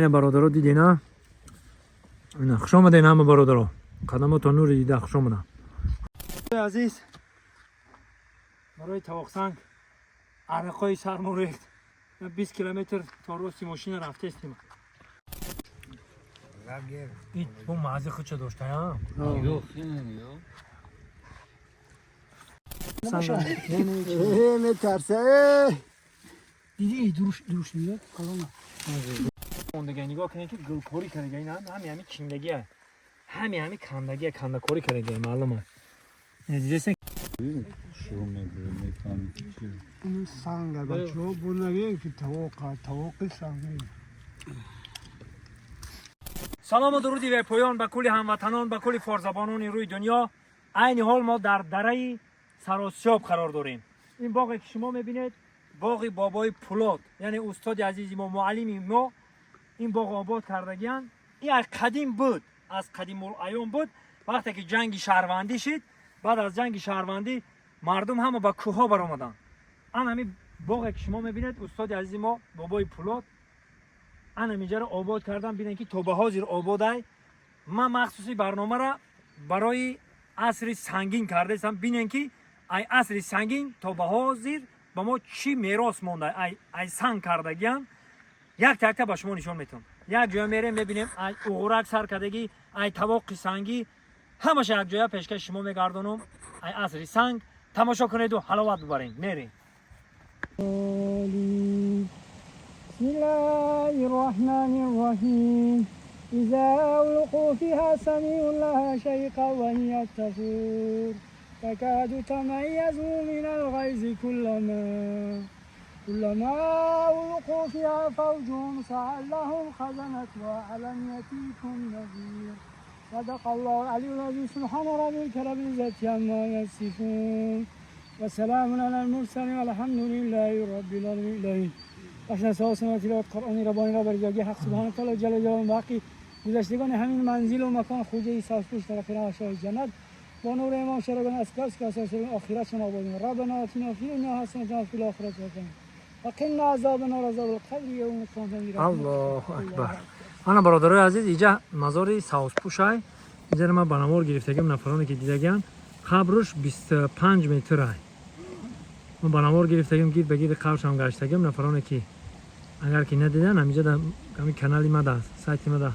این برادرها دیدی نه؟ این خوش آمدین همه برادرها. قدماتون نور دیده خوش آمدن. عزیز برای طواقسنگ عرقای سرمون ریخت. 20 کیلومتر تا راستی ماشین رفته استیم. این تو مازی خود چه داشته ها؟ یو خیلی نه ترسه دیدی دروش میاد کلام اوندگی نگاه کنید که گلکاری کرده این همین چیندگیه همین کندگیه کندکاری کرده معلومه دیدی این سنگ بچه ها بونگه که توقع سنگه. سلام و درودی به پایان به کل هموطنان به کل فارزبانان روی دنیا. این حال ما در دره سراسیاب قرار داریم. این باغی که شما میبینید باغ بابای پولاد یعنی استاد عزیزی ما معلمی ما این باغ آباد کردگیان. این از قدیم بود از قدیم الایام بود وقتی که جنگ شهروندی شد بعد از جنگ شهروندی مردم همه به کوه ها برآمدن. همین باغی که شما میبینید استاد عزیزی ما بابای پولاد اینجا رو آباد کردن. ببینید که توبه ها زیر آباده. من مخصوصی برنامه را برای عصر سنگین کرده هستم. ببینید که ای عصر سنگین توبه ها زیر با ما چی میراث مونده ای سنگ کردگیان یک تک به شما نشون میتونم. یک جای میریم میبینیم ای اوغرک سر کردگی ای طواق سنگی همش یک جای پیشکش شما میگردونم. ای عصر سنگ تماشا کنید و حلاوت ببرین. میریم. بسم الله الرحمن الرحیم اذا القوا فيها سمعوا لها شيقا وهي تفور تكاد تميز من الغيظ كلما ألقوا فيها فوج سألهم خزنتها ألم يأتكم نذير صدق الله العلي العظيم سبحان ربك رب العزة عما يصفون وسلام على المرسلين والحمد لله رب العالمين. اشنا سواسمات تلاوت قرآنی ربانی را بر جای حق سبحانه تعالی جل جلاله باقی گذشتگان همین منزل و مکان خوجه ساسپوش طرف ناشای جنت با نور امام شرگان اسکاس که اساس آخرتشون آبادیم. ربنا آتنا فی الدنیا حسنة وفی الآخرة حسنة وقنا عذاب النار عذاب القبر یوم القیامة. الله اکبر. انا برادرای عزیز اینجا مزار ساسپوش های اینجا ما بنامور گرفتگیم نفرانی که دیدگان قبرش 25 متر های ما بنامور گرفتگیم گیر بگیر قبرش هم گشتگیم نفرانی که اگر که ندیدن همینجا در همین کانال ما در سایت ما در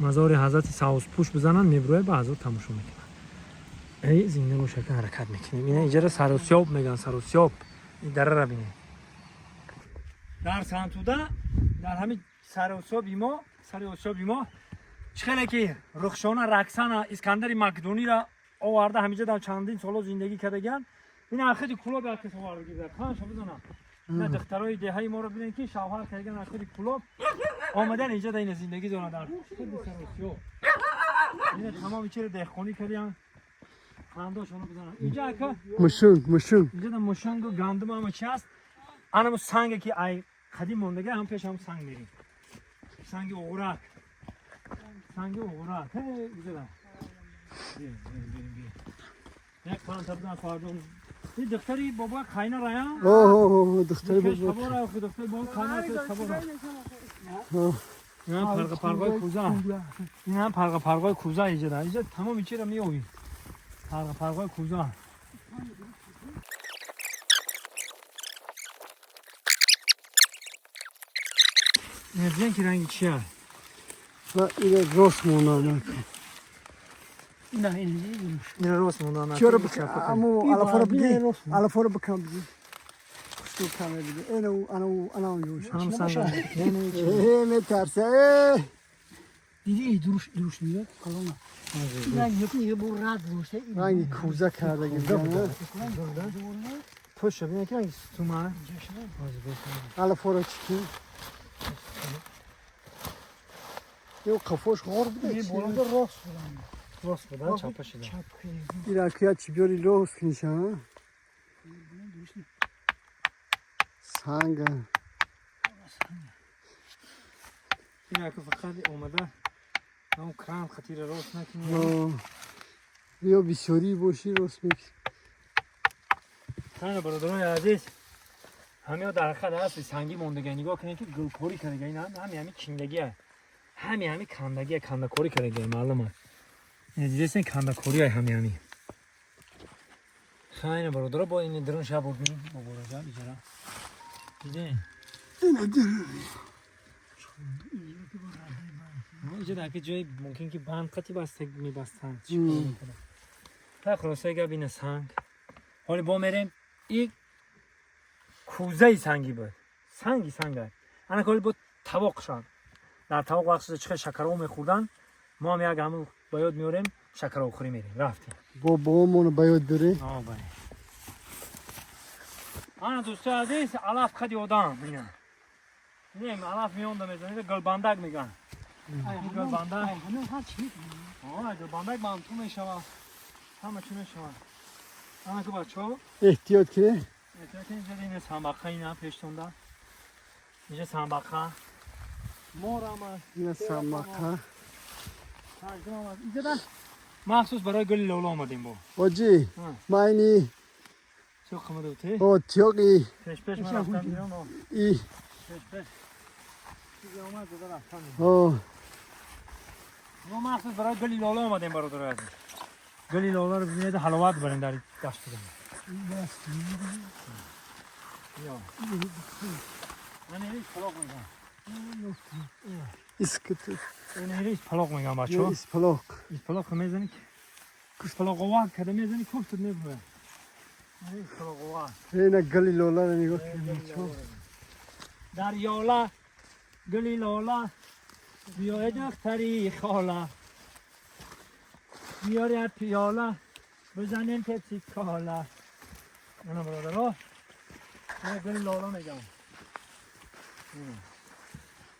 مزار حضرت ساسپوش بزنن میبروه بعضو تماشا میکنن. ای زنده رو شکل حرکت میکنیم. اینه اینجا سراسیاب میگن سراسیاب. این دره را بینید در سنتوده در همین سراسیابی ما چخیلی که رخشانه رقصانه اسکندر مقدونی را آورده همینجا در چندین سال زندگی کردگن. این اخیری کلوب یک کس آورده گیرد خانش بزنم نه دخترای دههای ما رو ببینن که شوهر کردن اخیری کلوب آمدن اینجا در این زندگی دارن در خود سراسیاب. این تمام چیز دهخانی کردن خانداشونو بزنن اینجا که مشون اینجا در مشنگ و گندم هم چی هست. آنم سنگی که ای قدیم موندگی هم پیش هم سنگ میریم. سنگ اوغرک هی اینجا در یک پانتا بدن فاردون این دختری بابا خاینه رایا اوه دختری بابا خبر خود دختری بابا خاینه خبر نه پرگای کوزا این هم پرگای کوزا اینجا تمام چی را میوی پرگای کوزا. این که رنگی چیه؟ و این راست مونانه نه این راست مونانه چرا امو علفا رو بکن بگی خشتو کمه بگی انا یوش هم سنگ ترسه دیدی دروش میاد کلام یکی بو رد روشه رنگی کوزه کرده گیزه پشت ببین که رنگی ستومه علفا رو چکی یه قفاش غار بوده چی؟ راست بودن چاپه شده این رکیت چی بیاری راست کنیشه ها سنگ این که فقط اومده همون کرم خطیر راست نکنی بیا بسیاری باشی راست میکنی. خیلی برادرای عزیز همه در حقیقت هست سنگی موندگی نگاه کنید که گلکاری کرده این همین چیندگیه همین کندگی کندکاری کرده معلومه دیدین کندکاری همین خیلی برادر با این درون شب بودیم با برادر اجرا دیدین اینجا در که جای ممکن که بند قطی بسته میبستن تا خلاصه گه بین سنگ حالی با میریم این کوزه سنگی بود سنگی انا کلی بود طبق شد در طبق وقت چه شکرو میخوردن ما هم یک همون باید میوریم شکرو خوری میریم رفتیم بابامون باید بریم بله انا دوست عزیز علف خدی آدم میگن نیم علف میوندم میزنید گلبندک میگن گلبندک گلبندک با هم تو میشوه همه چی میشوه انا که بچه ها احتیاط که احتیاط اینجا دینه سنبقه اینه پیشتونده اینجا سنبقه مار هم هست این سمقه اینجا ده مخصوص برای گل لولا آمدیم با واجی ما اینی چه خمده بوده؟ با تیاقی پیش من رفتم بیرون ای پیش چیزی آمد داده رفتم ما مخصوص برای گلی لالا آمدیم برادر عزیز گلی لالا رو ببینید حلاوت بریم در دشت کنیم یا من هیچ پلاک میگم اسکت این هیچ پلاک میگم بچه ها اسپلاک این پلاک میزنی کش پلاک قوان کده میزنی کفتت میبره هیچ پلاک قوان این گلی لولا رو نگاه کنیم در یالا گلی لالا بیای دختری خالا بیاری پیالا بزنیم پپسی کالا نه برادر ها من گلی لالا میگم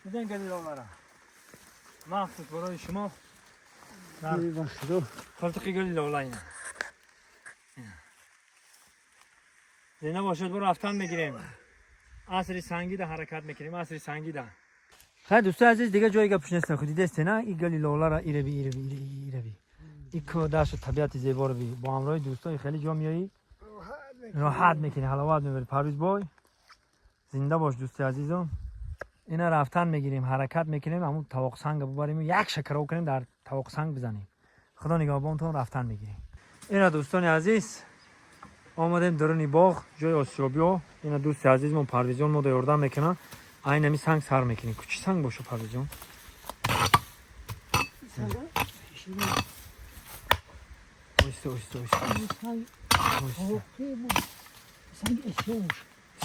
میدن گلی لالا را مخصوص برای شما در خلطقی گلی لالا اینه زینه باشد برو رفتن میگیریم عصری سنگی ده حرکت میکنیم عصری سنگی ده خیلی دوستان عزیز دیگه جایی گپش نیست خودی دسته نه این گلی لالا را ایره بی این که داشت طبیعت زیبا رو بی با همراه دوستای خیلی جا میایی راحت میکنی حلاوت میبری پرویز بای زنده باش دوست عزیزم اینا رفتن میگیریم حرکت میکنیم همون طبق سنگ ببریم یک شکر کنیم در طبق سنگ بزنیم خدا نگهبانتون رفتن میگیریم اینا دوستان عزیز آمدیم درونی باغ جای آسیابیا اینا دوست عزیزمون پرویزون ما یاردم میکنه این همی سنگ سر میکنی کوچی سنگ باشه پرویزون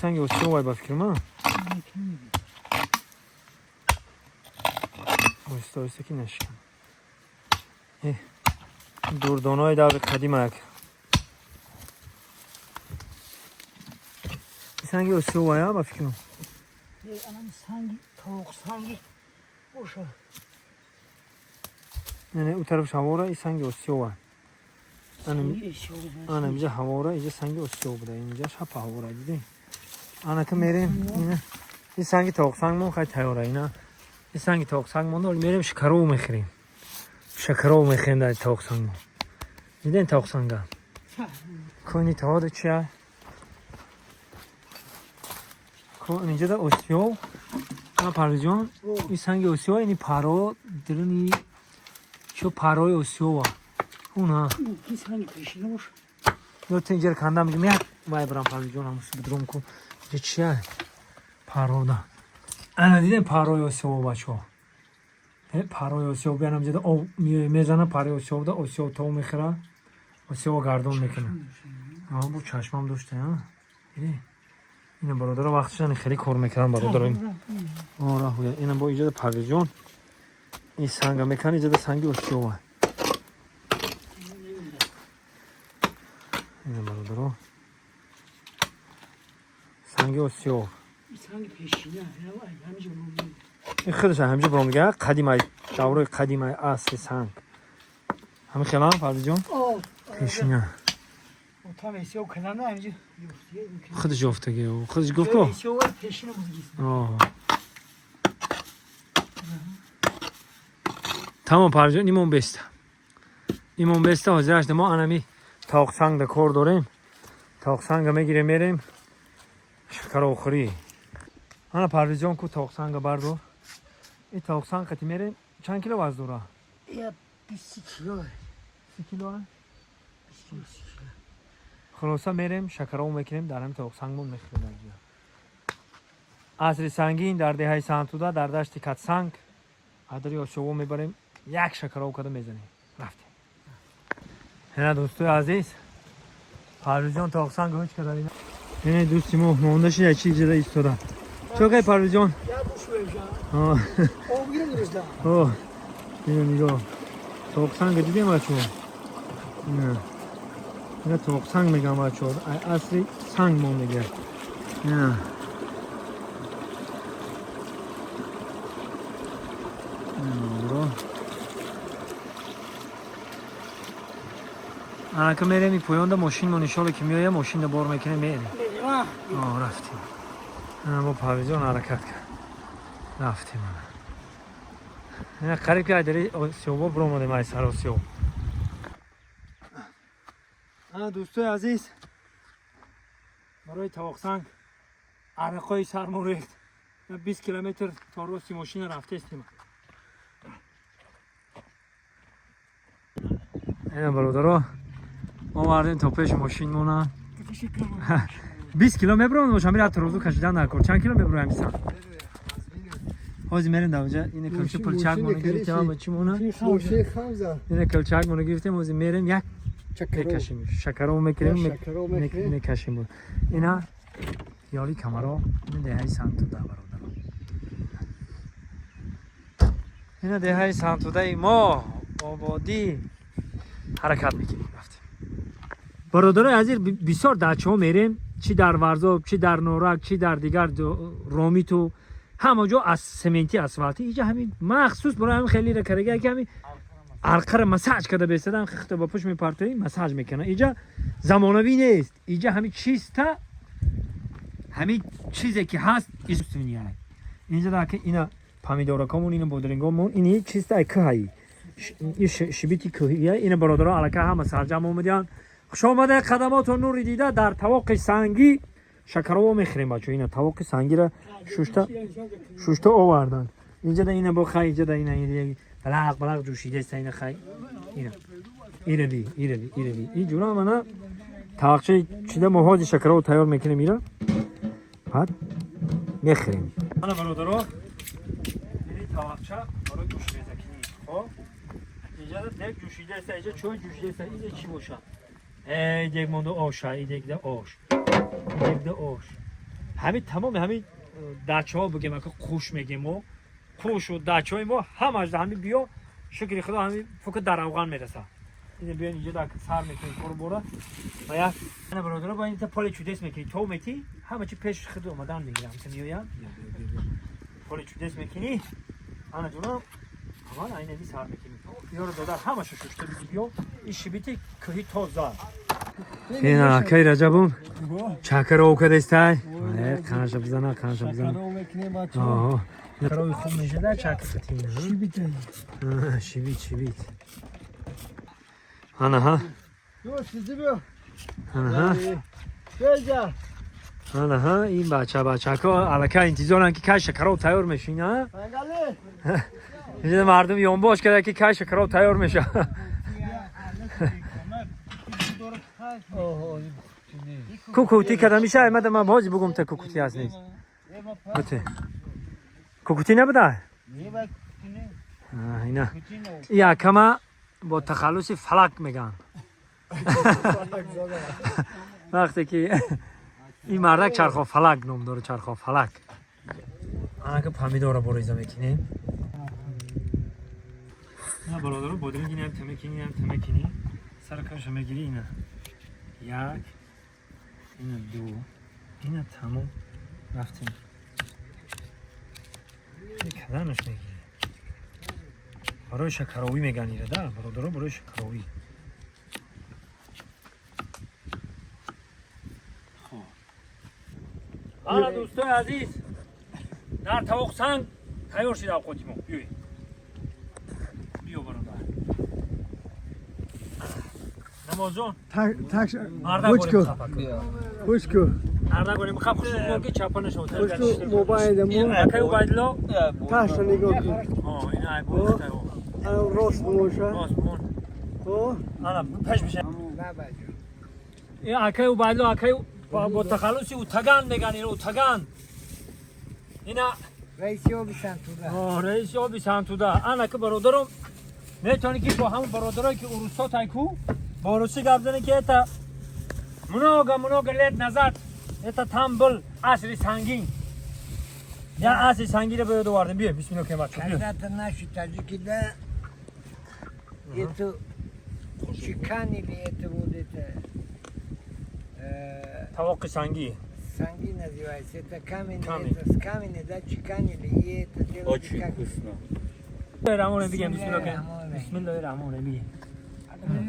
سنگ اسیو وای با فکر من اوستا کی نشکن دوردانای دور قدیم یک سنگ اسیو وای با فکر من سنگ توق سنگ باشه نه اون طرف شواره این سنگ اسیو وای انا اینجا هواره اینجا سنگ اسیو بوده اینجا شب هواره دیدی انا که میریم این سنگ توق سنگمون خیلی تیاره اینا این سنگ توق سنگمون رو میریم شکرو میخریم در توق سنگمون دیدین توق سنگا کنی تا ده چیه کن اینجا ده اسیو انا پرویزون این سنگ اسیو اینی پارو درونی چو پاروی اسیو اونا این سنگ پیشینه باشه لطفا اینجا کندم میگم یک وای برام پرویزون هموش بدروم کن اینجا چیه پارو ده انا دیدین پاروی اسیو بچه پاروی اسیو بیانم جده او میزنه پاروی اسیو ده اسیو تو میخوره اسیو گردون میکنه بو چشمم داشته ها اینه برادر وقتشان خیلی کار میکنن برادر آره اینه با ایجاد پرویزون این سنگ میکنه ایجاد سنگی اسیو اینه برادر سنگی اسیو سنگ پیشینه همیشه برون این خودش همیشه برام میگه قدیمه دوره قدیمه اصل سنگ همین خیلی پرویزون پیشینه تا میسیو کنن همیشه خودش افتگی و خودش گفت که میسیو پیشینه بودیست تمام پرویزون ایمون بسته حاضرش ما انمی تاق سنگ کار داریم تاق سنگ میگیریم میریم شکر آخری انا پرویزون کو تاق سنگ بردار این تاق سنگ قطی میریم چند کیلو وزن داره؟ یه 20 کیلو 30 کیلو 20 کیلو خلاصه میریم شکرامو میکنیم در همین طبق سنگمون میخوریم اینجا. عصر سنگین در دهه سنتوده در دشت کتسنگ ادری آشوبو میبریم یک شکرام کده میزنیم رفتیم. اینا دوستای عزیز پرویز جان طبق سنگ هیچ کده اینا اینه دوستی ما موندش یکی جدا ایستاده چوکه پرویز جان یا بوش بشم آه او بگیرم درسته اوه اینو نگاه طبق سنگ دیدیم بچه ها اینا طبق سنگ میگم بچه ها اصلی سنگ مونده اینا که میریم این پویان دا ماشین منشاله که میایه ماشین دا بار میکنه میریم رفتیم ما پرویزان حرکت کرد رفتیم اینا قریب که داری سیوبا برو آمده مای سر سیوب دوستای عزیز برای طبق سنگ عرقای سرمون ریخت 20 کیلومتر تا راستی ماشین رفته استیم اینا برادرها ما وردیم تا پیش ماشین مونه 20 کیلو میبرم ماشین میره تا روزو کشیدن نکن چند کیلو میبرم همیسا حاضی میریم دوجا اینه کلچه پلچک مونه گرفتیم هم چی مونه اینه کلچک مونه گرفتیم حاضی میریم یک میکشیم شکرو میکریم میکشیم اینا یالی کمرا این دهه سنتوده برادرها اینا دهه سنتوده ما آبادی حرکت میکنیم رفتیم برادرای عزیز بسیار دچه ها میریم چی در ورزاب چی در نورک چی در دیگر رامیتو همه جا از سمنتی اسفالتی اینجا همین مخصوص برای همین خیلی را کرده که همین عرقه مساج کرده بیستدن خخته با پشت میپرتایی مساج میکنه اینجا زمانوی نیست اینجا همین چیست همین چیزی که هست اینجا دا که اینا پامیدورکامون اینا بودرینگامون اینی چیست که هایی این شبیتی کوهیه این برادرها علاقه همه سرجم اومدن خوش آمده قدمات و نوری دیده در طبق سنگی شکرو میخریم بچه اینا طبق سنگی را شوشته آوردن اینجا دا اینا بخواه اینجا دا اینا بلق جوشیده است اینا خواهی اینا این جورا منه طبقچه چیده محاضی شکرو تیار میکنیم اینا بعد میخریم انا برادرها این طبقچه برای جوشیده زکنی خب اینجا دیگ جوشیده است اینجا چوی جوشیده است اینجا چی باشه ای دیگ مونده آش ای دیگ ده آش دیگ ده آش همین تمام همین دچه ها بگیم که خوش میگیم و خوش و دچه های ما همش همین بیا شکری خدا همین فقط در افغان میرسه این بیان اینجا در سر میکنی کار بوره و یک انا برادرها با این تا پالی چودیس میکنی تو میتی همه چی پیش خود اومدن میگیرم مثل میویم پالی چودیس میکنی انا جونم اما این نمی سر میکنی یارو دادر همه شو ششته بیا این شبیتی کهی تازه این علاقه رجبون چکر او کده استای خانش بزنه آه کروی خوب میشه در چکر فتیم شبیت آنه ها آنه ها این بچه ها علاقه انتظارن که کش شکرو تیار میشین ها اینجا مردم یونباش کرده که کش شکرو تیار میشه کوکوتی کده میشه ایمده من بازی بگم تا کوکوتی هست نیست کوکوتی نبوده اینا این کما با تخلص فلک میگن وقتی که این مردک چرخا فلک نام داره چرخا فلک آنها که پامیدورا بریزه میکنیم نه برادرها بودرینگ این هم تمکنی سر کارش میگیری اینا یک اینا دو اینا تمام رفتیم این کدامش میگیری برای شکروی میگن ایره ده برادرها برای شکروی حالا دوستای عزیز در طبق سنگ تیار شده اوقاتیمون بیا برادر نمازون خوش کو نرده کنیم خب خوش که چپانش موبایل مون اکای اوبایدلا تاش نگاه کن این ای بود راست باشه مون خب انا پیش بشه این اکای و بعدو اکای با تخلصی او تگان میگن اینو تگان اینا رئیسی ها بیشن تو ده رئیس او بیسان تو ده انا که برادرم میتونی که با همون برادرایی که اروسا تایکو با روسی گفتن که تا منوگا لید نظر eta tambul asri sangin ya asri sangin رو به دوردن بیا بسم الله که بچه بیا حضرت نشی تاجیکی ده это чекан или это вот это توق سنگی санги называется. Это камень, Камень. это с камня, да, чеканили, и это делали Очень как... вкусно. رحمان بگم بسم الله که بسم الله الرحمن الرحیم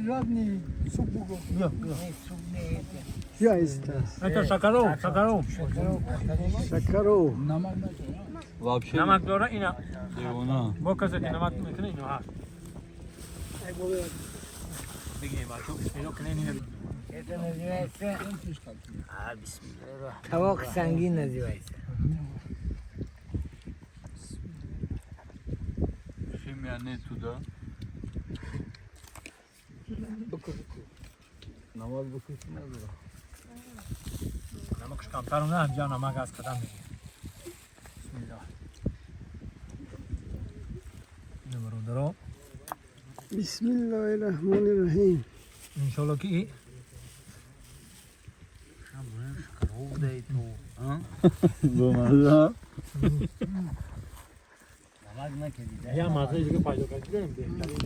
Жадный суп бугу. بیا بیا Не, суп, не это. Я иста. это شکرو Шакару. Вообще, نمک داره اینا Леона. با کسی که نمک میکنه اینو هست بگیم بچه بسم الله که نینه Это называется بسم الله тавок санги называется. Химия нет туда. Namaz bakıyorsun ne zaman? نمکش کمتر نه همجا نمک از کدام میگه بسم الله اینو برادرو بسم الله الرحمن الرحیم. انشالله که این Domaza. Namaz nakedi. یا مزه دیگه پیدا کردیم بهترین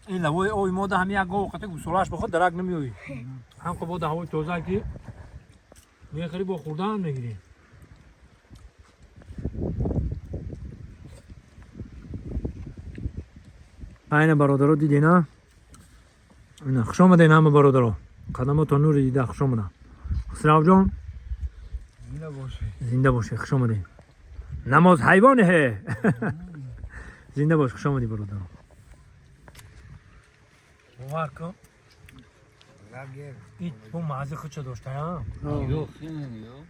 این لوای اوی موده همی یک گوه قطعه گوسولاش بخود درک نمیوی هم که بود هوای توزه که میخری با خوردن هم نگیری این برادرو دیدی نه؟ این خوش آمده این همه برادرو قدم تا نور دیده خوش آمده خسرو جان زنده باشه خوش آمده نماز حیوانه زنده باش خوش آمدی برادرو باور کن Lager. این تو مغازه خود چه داشته ها؟ Yok yine yok.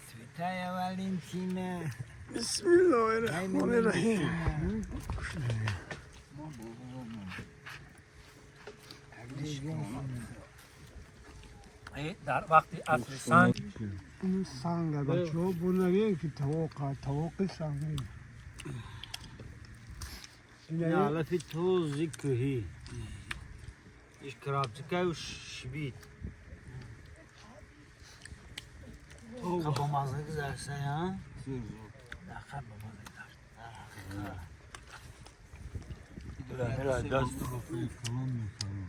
Святая Валентина. بسم الله الرحمن الرحیم. در وقتی عصر سنگ این سنگ بچه ها بونگه که توقع سنگی. على في توز زكوهي ايش كراب زكاوش شبيت خبا مازه گذار سایا خبا مازه گذار Biraz ders profil falan mı falan?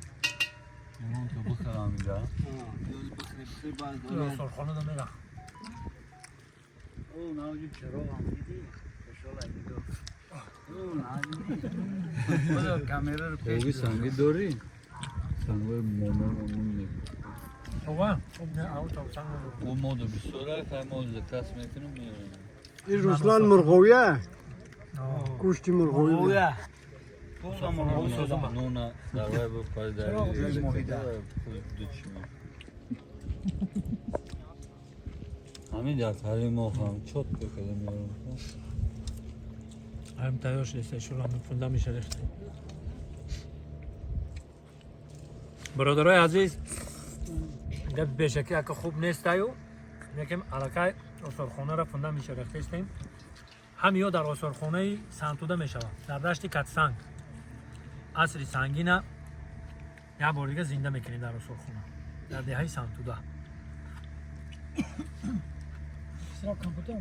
Yaman tabu karamıyla. سرخانه دو میره او ناوجو چرا هم دیدی خوشحال دیدو او ناوجو بذار کامera رو پیش Peki sanki doğru. Sanki memnun mi? اوه خوب نه او تو سنگ O modu bir sorar hem o zakas metini mi? این رسلان مرغویه. گوشتی مرغویه. اوه تو Nuna, zaman nuna, davay bu pardayı. Hamid ya talim oxam çok beklemiyorum. هم تایوش لیسته شروع هم فنده میشه ریخته برادرای عزیز گفت بشکی اگه خوب نیست تایو میگم علاقه آسارخانه را فنده میشه ریخته استیم هم یا در آسارخانه سنتوده میشه در دشت کتسنگ عصری سنگینه یا بار دیگه زنده میکنیم در آسارخانه در دهه سنتوده سرا کمپوتر